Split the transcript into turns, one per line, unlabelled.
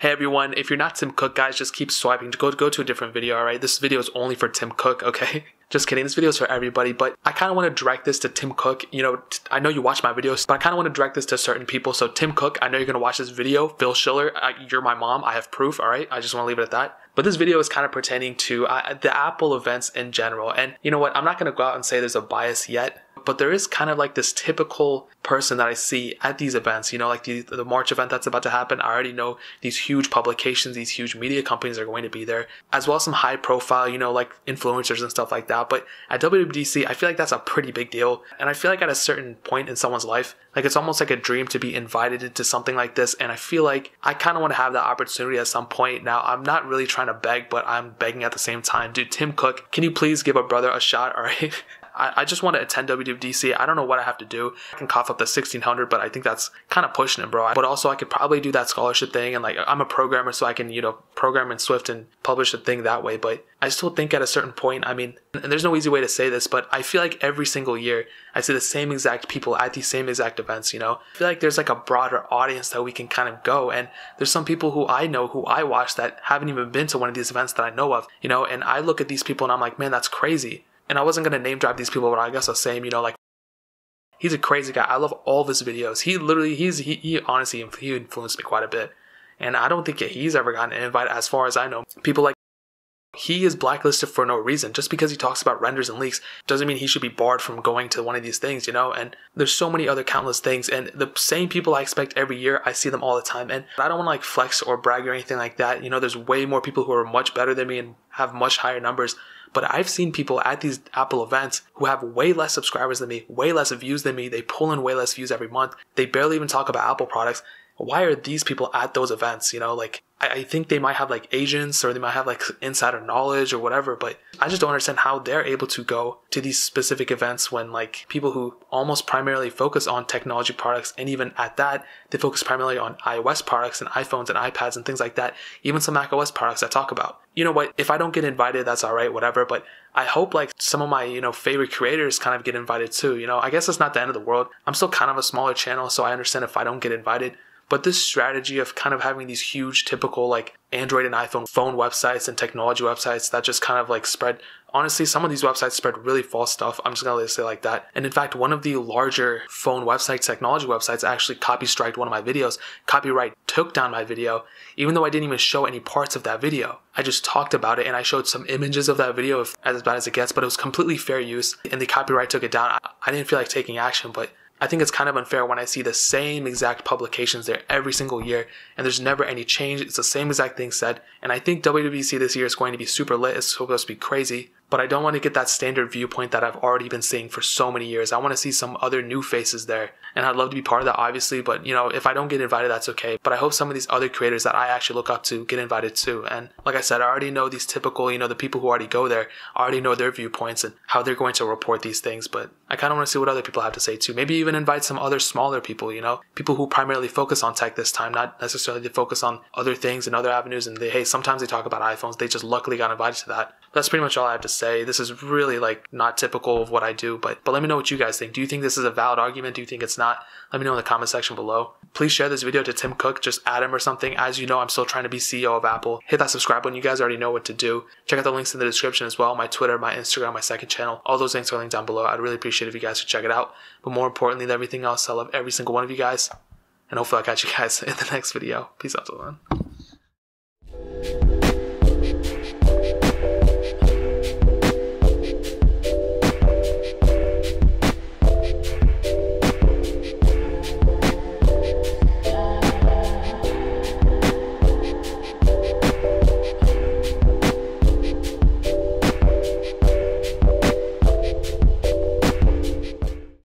Hey everyone, if you're not Tim Cook, guys, just keep swiping. Go to a different video, alright? This video is only for Tim Cook, okay? Just kidding, this video is for everybody, but I kind of want to direct this to Tim Cook. You know, I know you watch my videos, but I kind of want to direct this to certain people. So Tim Cook, I know you're going to watch this video. Phil Schiller, you're my mom. I have proof, alright? I just want to leave it at that. But this video is kind of pertaining to the Apple events in general. And you know what? I'm not going to go out and say there's a bias yet, but there is kind of like this typical person that I see at these events, you know, like the March event that's about to happen. I already know these huge publications, these huge media companies are going to be there, as well as some high profile, you know, like influencers and stuff like that. But at WWDC, I feel like that's a pretty big deal. And I feel like at a certain point in someone's life, like it's almost like a dream to be invited into something like this. And I feel like I kind of want to have that opportunity at some point. Now, I'm not really trying to beg, but I'm begging at the same time. Dude, Tim Cook, can you please give a brother a shot, all right? I just want to attend WWDC. I don't know what I have to do. I can cough up the 1600, but I think that's kind of pushing it, bro. But also I could probably do that scholarship thing. And like, I'm a programmer, so I can, you know, program in Swift and publish a thing that way. But I still think at a certain point, I mean, and there's no easy way to say this, but I feel like every single year I see the same exact people at these same exact events, you know? I feel like there's like a broader audience that we can kind of go. And there's some people who I know, who I watch, that haven't even been to one of these events that I know of, you know? And I look at these people and I'm like, man, that's crazy. And I wasn't going to name drop these people, but I guess I'll say him, you know, like, he's a crazy guy. I love all of his videos. He literally, he honestly, he influenced me quite a bit. And I don't think he's ever gotten an invite as far as I know. People like, he is blacklisted for no reason. Just because he talks about renders and leaks doesn't mean he should be barred from going to one of these things, you know? And there's so many other countless things. And the same people I expect every year, I see them all the time. And I don't want to like flex or brag or anything like that. You know, there's way more people who are much better than me and have much higher numbers. But I've seen people at these Apple events who have way less subscribers than me, way less views than me. They pull in way less views every month. They barely even talk about Apple products. Why are these people at those events? You know, like, I think they might have like agents or they might have like insider knowledge or whatever, but I just don't understand how they're able to go to these specific events when like people who almost primarily focus on technology products, and even at that, they focus primarily on iOS products and iPhones and iPads and things like that, even some macOS products I talk about. You know what, if I don't get invited, that's alright, whatever, but I hope like some of my, you know, favorite creators kind of get invited too, you know. I guess it's not the end of the world. I'm still kind of a smaller channel, so I understand if I don't get invited. But this strategy of kind of having these huge typical like Android and iPhone phone websites and technology websites that just kind of like spread, honestly, some of these websites spread really false stuff. I'm just going to say it like that. And in fact, one of the larger phone websites, technology websites, actually copy striked one of my videos. Copyright took down my video, even though I didn't even show any parts of that video. I just talked about it and I showed some images of that video, as bad as it gets, but it was completely fair use and the copyright took it down. I didn't feel like taking action, but I think it's kind of unfair when I see the same exact publications there every single year and there's never any change. It's the same exact thing said. And I think WWDC this year is going to be super lit. It's supposed to be crazy. But I don't want to get that standard viewpoint that I've already been seeing for so many years. I want to see some other new faces there. And I'd love to be part of that, obviously. But, you know, if I don't get invited, that's okay. But I hope some of these other creators that I actually look up to get invited too. And like I said, I already know these typical, you know, the people who already go there. I already know their viewpoints and how they're going to report these things. But I kind of want to see what other people have to say too. Maybe even invite some other smaller people, you know, people who primarily focus on tech this time, not necessarily to focus on other things and other avenues. And hey, sometimes they talk about iPhones. They just luckily got invited to that. That's pretty much all I have to say. This is really like not typical of what I do, but let me know what you guys think. Do you think this is a valid argument? Do you think it's not? Let me know in the comment section below. Please share this video to Tim Cook. Just add him or something. As you know, I'm still trying to be CEO of Apple. Hit that subscribe button. You guys already know what to do. Check out the links in the description as well. My Twitter, my Instagram, my second channel. All those links are linked down below. I'd really appreciate it if you guys could check it out. But more importantly than everything else, I love every single one of you guys. And hopefully I'll catch you guys in the next video. Peace out till then.